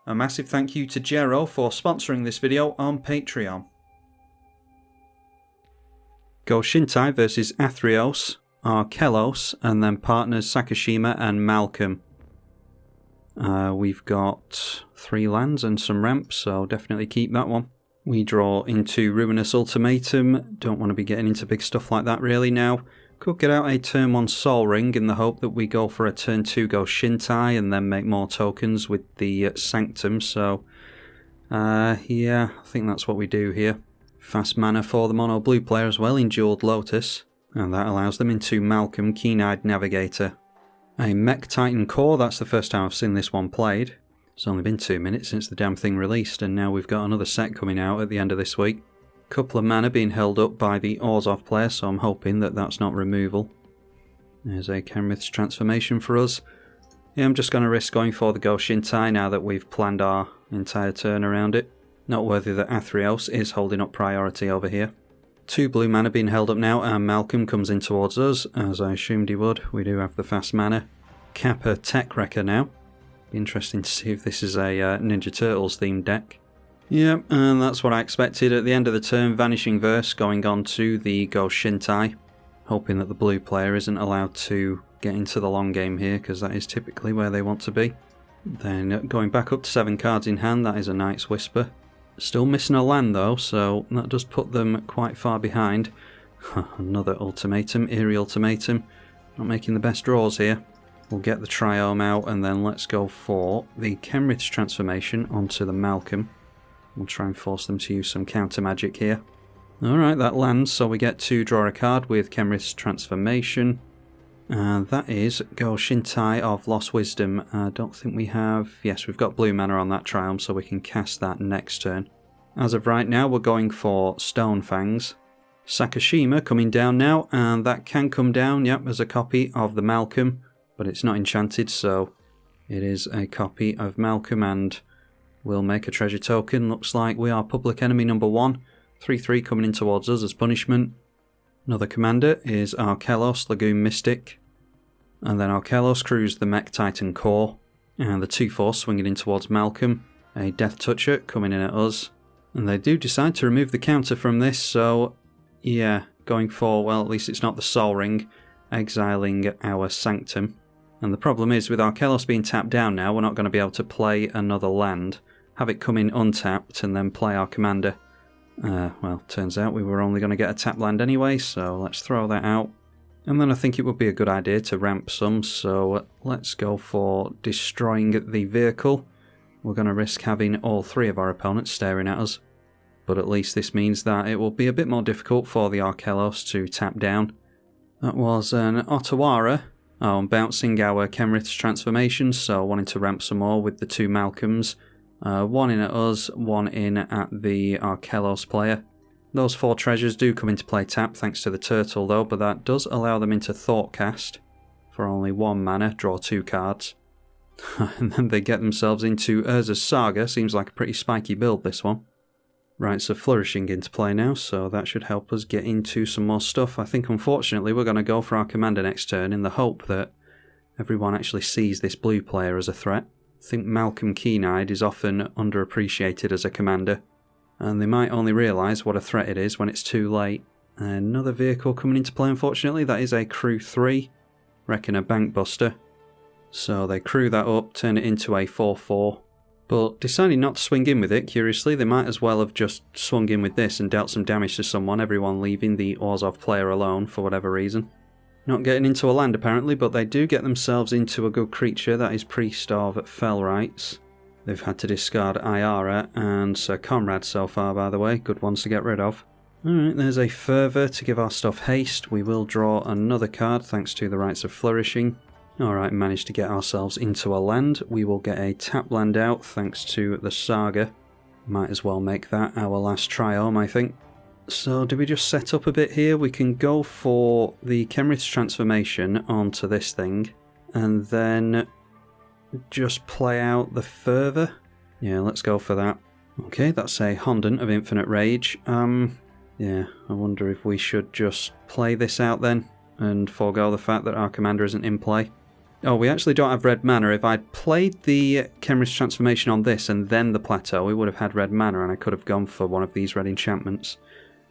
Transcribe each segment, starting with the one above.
A massive thank you to Jero for sponsoring this video on Patreon. Go-Shintai versus Athreos, Archelos, and then partners Sakashima and Malcolm. We've got 3 lands and some ramps, so definitely keep that one. We draw into Ruinous Ultimatum. Don't want to be getting into big stuff like that really now. Could get out a turn 1 Sol Ring in the hope that we go for a turn 2 Go-Shintai and then make more tokens with the Sanctum. So, yeah, I think that's what we do here. Fast mana for the mono blue player as well in Jeweled Lotus. And that allows them into Malcolm, Keen-Eyed Navigator. A Mech Titan Core, that's the first time I've seen this one played. It's only been 2 minutes since the damn thing released, and now we've got another set coming out at the end of this week. Couple of mana being held up by the Orzhov player, so I'm hoping that that's not removal. There's a Kenrith's transformation for us. Yeah, I'm just going to risk going for the Go-Shintai now that we've planned our entire turn around it. Noteworthy that Athreos is holding up priority over here. 2 blue mana being held up now, and Malcolm comes in towards us, as I assumed he would. We do have the fast mana. Kappa Tech Wrecker now. Be interesting to see if this is a Ninja Turtles themed deck. Yep, and that's what I expected. At the end of the turn, Vanishing Verse going on to the Go-Shintai. Hoping that the blue player isn't allowed to get into the long game here, because that is typically where they want to be. Then going back up to 7 cards in hand, that is a Night's Whisper. Still missing a land though, so that does put them quite far behind. Another Ultimatum, Eerie Ultimatum. Not making the best draws here. We'll get the Triome out, and then let's go for the Kenrith's transformation onto the Malcolm. We'll try and force them to use some counter magic here. Alright, that lands, so we get to draw a card with Kenrith's transformation. And that is Go-Shintai of Lost Wisdom. I don't think we have... Yes, we've got blue mana on that Triome, so we can cast that next turn. As of right now, we're going for Stone Fangs. Sakashima coming down now, and that can come down, yep, as a copy of the Malcolm. But it's not enchanted, so it is a copy of Malcolm, and we'll make a treasure token. Looks like we are public enemy number 1. 3/3 coming in towards us as punishment. Another commander is Archelos, Lagoon Mystic. And then Archelos crews the Mech Titan Core. And the 2/4 swinging in towards Malcolm. A Death Toucher coming in at us. And they do decide to remove the counter from this, so yeah, going for, well, at least it's not the Sol Ring, exiling our Sanctum. And the problem is, with Archelos being tapped down now, we're not going to be able to play another land. Have it come in untapped and then play our commander. Well, turns out we were only going to get a tap land anyway, so let's throw that out. And then I think it would be a good idea to ramp some, so let's go for destroying the vehicle. We're going to risk having all 3 of our opponents staring at us. But at least this means that it will be a bit more difficult for the Archelos to tap down. That was an Otawara. Oh, I'm bouncing our Kenrith's transformation, so wanting to ramp some more with the 2 Malcolms. 1 in at us, 1 in at the Archelos player. Those 4 treasures do come into play tap thanks to the turtle though, but that does allow them into Thoughtcast. For only 1 mana, draw 2 cards. And then they get themselves into Urza's Saga. Seems like a pretty spiky build, this one. Rites of Flourishing into play now, so that should help us get into some more stuff. I think unfortunately we're going to go for our commander next turn in the hope that everyone actually sees this blue player as a threat. I think Malcolm Keen-Eyed is often underappreciated as a commander, and they might only realise what a threat it is when it's too late. Another vehicle coming into play, unfortunately. That is a Crew 3, reckon a Bank Buster. So they crew that up, turn it into a 4/4. But deciding not to swing in with it, curiously, they might as well have just swung in with this and dealt some damage to someone, everyone leaving the Orzhov player alone for whatever reason. Not getting into a land apparently, but they do get themselves into a good creature, that is Priest of Fellrights. They've had to discard Iara and Sir Conrad so far, by the way, good ones to get rid of. Alright, there's a Fervor to give our stuff haste. We will draw another card thanks to the Rites of Flourishing. Alright, managed to get ourselves into a land. We will get a tap land out thanks to the Saga. Might as well make that our last Triome, I think. So do we just set up a bit here? We can go for the Kenrith's transformation onto this thing, and then just play out the Fervor. Yeah, let's go for that. Okay, that's a Hondant of Infinite Rage. Yeah, I wonder if we should just play this out then, and forego the fact that our commander isn't in play. Oh, we actually don't have red mana. If I'd played the Kenris transformation on this and then the plateau, we would have had red mana and I could have gone for one of these red enchantments.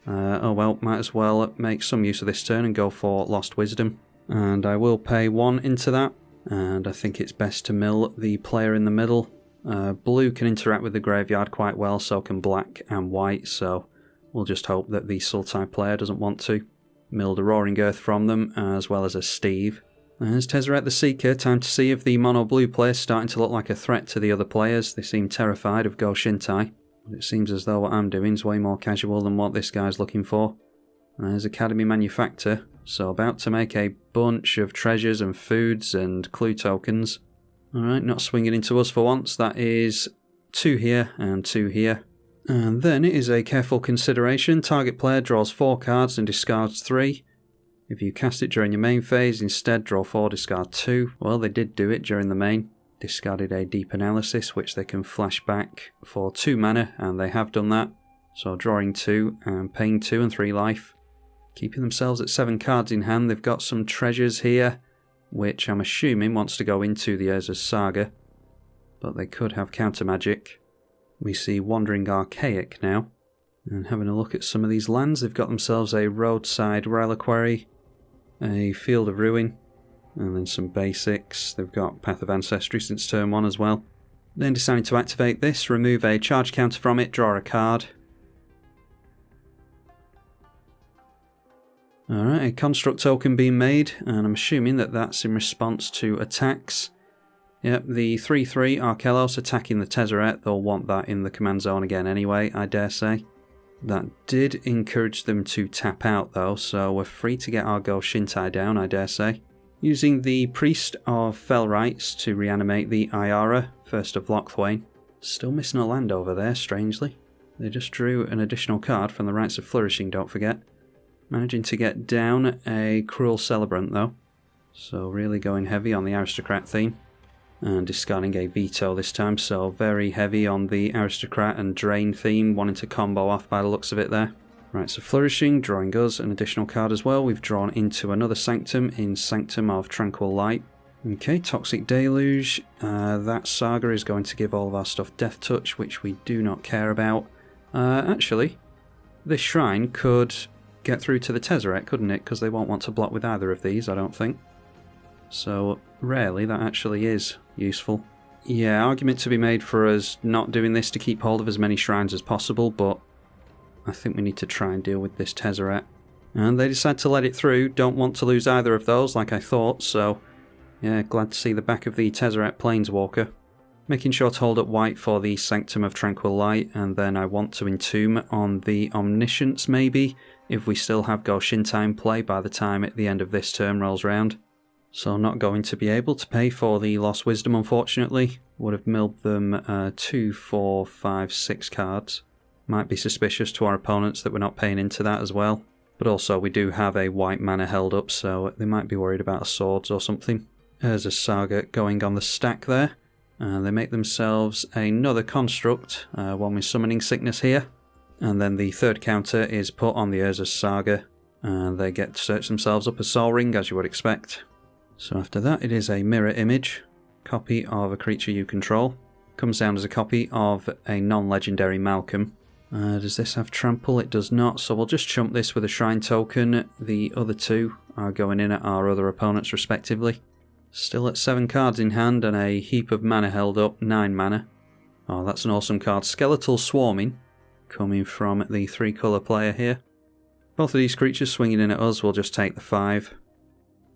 Oh well, might as well make some use of this turn and go for Lost Wisdom. And I will pay 1 into that. And I think it's best to mill the player in the middle. Blue can interact with the graveyard quite well, so can black and white, so we'll just hope that the Sultai player doesn't want to. Milled a Roaring Earth from them, as well as a Steve. There's Tezzeret the Seeker. Time to see if the mono-blue player is starting to look like a threat to the other players. They seem terrified of Go-Shintai. But it seems as though what I'm doing is way more casual than what this guy's looking for. There's Academy Manufactor, so about to make a bunch of treasures and foods and clue tokens. Alright, not swinging into us for once. That is 2 here and 2 here. And then it is a careful consideration. Target player draws 4 cards and discards 3. If you cast it during your main phase, instead draw 4, discard 2. Well, they did do it during the main. Discarded a Deep Analysis, which they can flash back for 2 mana, and they have done that. So drawing 2 and paying 2 and 3 life. Keeping themselves at 7 cards in hand. They've got some treasures here, which I'm assuming wants to go into the Urza's Saga. But they could have counter magic. We see Wandering Archaic now. And having a look at some of these lands, they've got themselves a Roadside Reliquary, a Field of Ruin, and then some basics. They've got Path of Ancestry since turn 1 as well. Then deciding to activate this, remove a charge counter from it, draw a card. Alright, a construct token being made, and I'm assuming that that's in response to attacks. Yep, the 3/3 Archelos attacking the Tezzeret. They'll want that in the command zone again anyway, I dare say. That did encourage them to tap out though, so we're free to get our Go-Shintai down, I dare say. Using the Priest of Fell Rites to reanimate the Ayara, first of Lochthwain. Still missing a land over there, strangely. They just drew an additional card from the Rites of Flourishing, don't forget. Managing to get down a Cruel Celebrant though. So really going heavy on the Aristocrat theme. And discarding a Veto this time, so very heavy on the Aristocrat and Drain theme, wanting to combo off by the looks of it there. Right, so Flourishing, drawing us an additional card as well. We've drawn into another Sanctum in Sanctum of Tranquil Light. Okay, Toxic Deluge. That Saga is going to give all of our stuff Death Touch, which we do not care about. Actually, this Shrine could get through to the Tezzeret, couldn't it? Because they won't want to block with either of these, I don't think. So, rarely that actually is useful. Yeah, argument to be made for us not doing this to keep hold of as many shrines as possible, but I think we need to try and deal with this Tezzeret. And they decide to let it through, don't want to lose either of those like I thought, so yeah, glad to see the back of the Tezzeret Planeswalker. Making sure to hold up white for the Sanctum of Tranquil Light, and then I want to entomb on the Omniscience maybe, if we still have Go-Shintai in play by the time at the end of this turn rolls round. So not going to be able to pay for the Lost Wisdom, unfortunately. Would have milled them 2, 4, 5, 6 cards. Might be suspicious to our opponents that we're not paying into that as well. But also we do have a white mana held up, so they might be worried about swords or something. There's a Saga going on the stack there. They make themselves another construct, one with Summoning Sickness here. And then the third counter is put on the Urza's Saga. And they get to search themselves up a Soul Ring, as you would expect. So after that, it is a mirror image, copy of a creature you control. Comes down as a copy of a non-legendary Malcolm. Does this have trample? It does not, so we'll just chump this with a shrine token. The other 2 are going in at our other opponents respectively. Still at 7 cards in hand and a heap of mana held up, 9 mana. Oh, that's an awesome card. Skeletal Swarming, coming from the 3-colour player here. Both of these creatures swinging in at us, we'll just take the 5.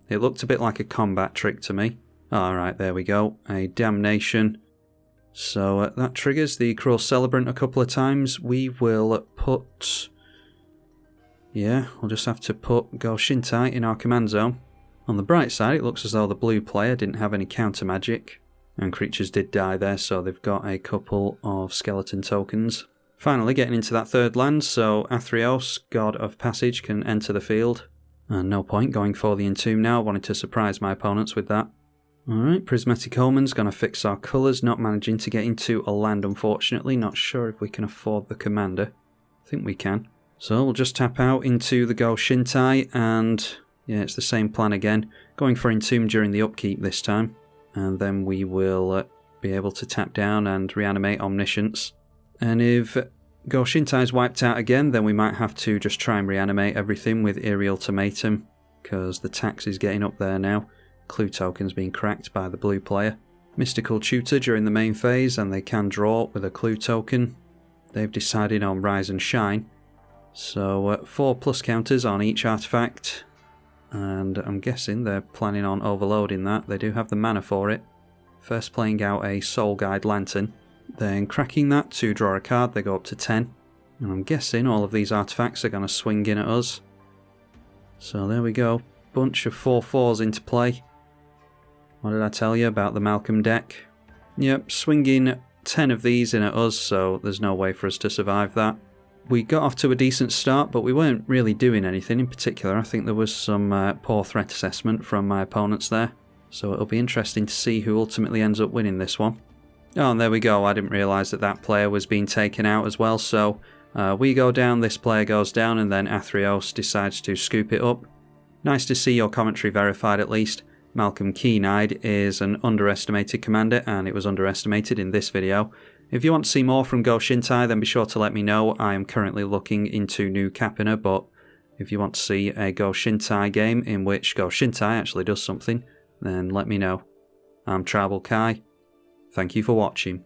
It looked a bit like a combat trick to me. Alright, there we go. A Damnation. So that triggers the Cruel Celebrant a couple of times. We will put... Yeah, we'll just have to put Go-Shintai in our command zone. On the bright side, it looks as though the blue player didn't have any counter magic. And creatures did die there, so they've got a couple of skeleton tokens. Finally getting into that third land, so Athreos, God of Passage, can enter the field. And no point going for the Entomb now, wanted to surprise my opponents with that. Alright, Prismatic Omen's going to fix our colours, not managing to get into a land unfortunately, not sure if we can afford the commander. I think we can. So we'll just tap out into the Go-Shintai and Yeah, it's the same plan again. Going for Entomb during the upkeep this time. And then we will be able to tap down and reanimate Omniscience. And if Go-Shintai is wiped out again, then we might have to just try and reanimate everything with Eerie Ultimatum, because the tax is getting up there now. Clue token's being cracked by the blue player. Mystical Tutor during the main phase, and they can draw with a clue token. They've decided on Rise and Shine. So 4 plus counters on each artifact. And I'm guessing they're planning on overloading that. They do have the mana for it. First playing out a Soul Guide Lantern. Then cracking that to draw a card, they go up to 10. And I'm guessing all of these artifacts are going to swing in at us. So there we go. Bunch of 4/4s into play. What did I tell you about the Malcolm deck? Yep, swinging 10 of these in at us, so there's no way for us to survive that. We got off to a decent start, but we weren't really doing anything in particular. I think there was some poor threat assessment from my opponents there. So it'll be interesting to see who ultimately ends up winning this one. Oh, and there we go. I didn't realise that that player was being taken out as well. So we go down, this player goes down, and then Athreos decides to scoop it up. Nice to see your commentary verified at least. Malcolm Keen-Eyed is an underestimated commander, and it was underestimated in this video. If you want to see more from Go-Shintai, then be sure to let me know. I am currently looking into new Capina, but if you want to see a Go-Shintai game in which Go-Shintai actually does something, then let me know. I'm tribalkai. Thank you for watching.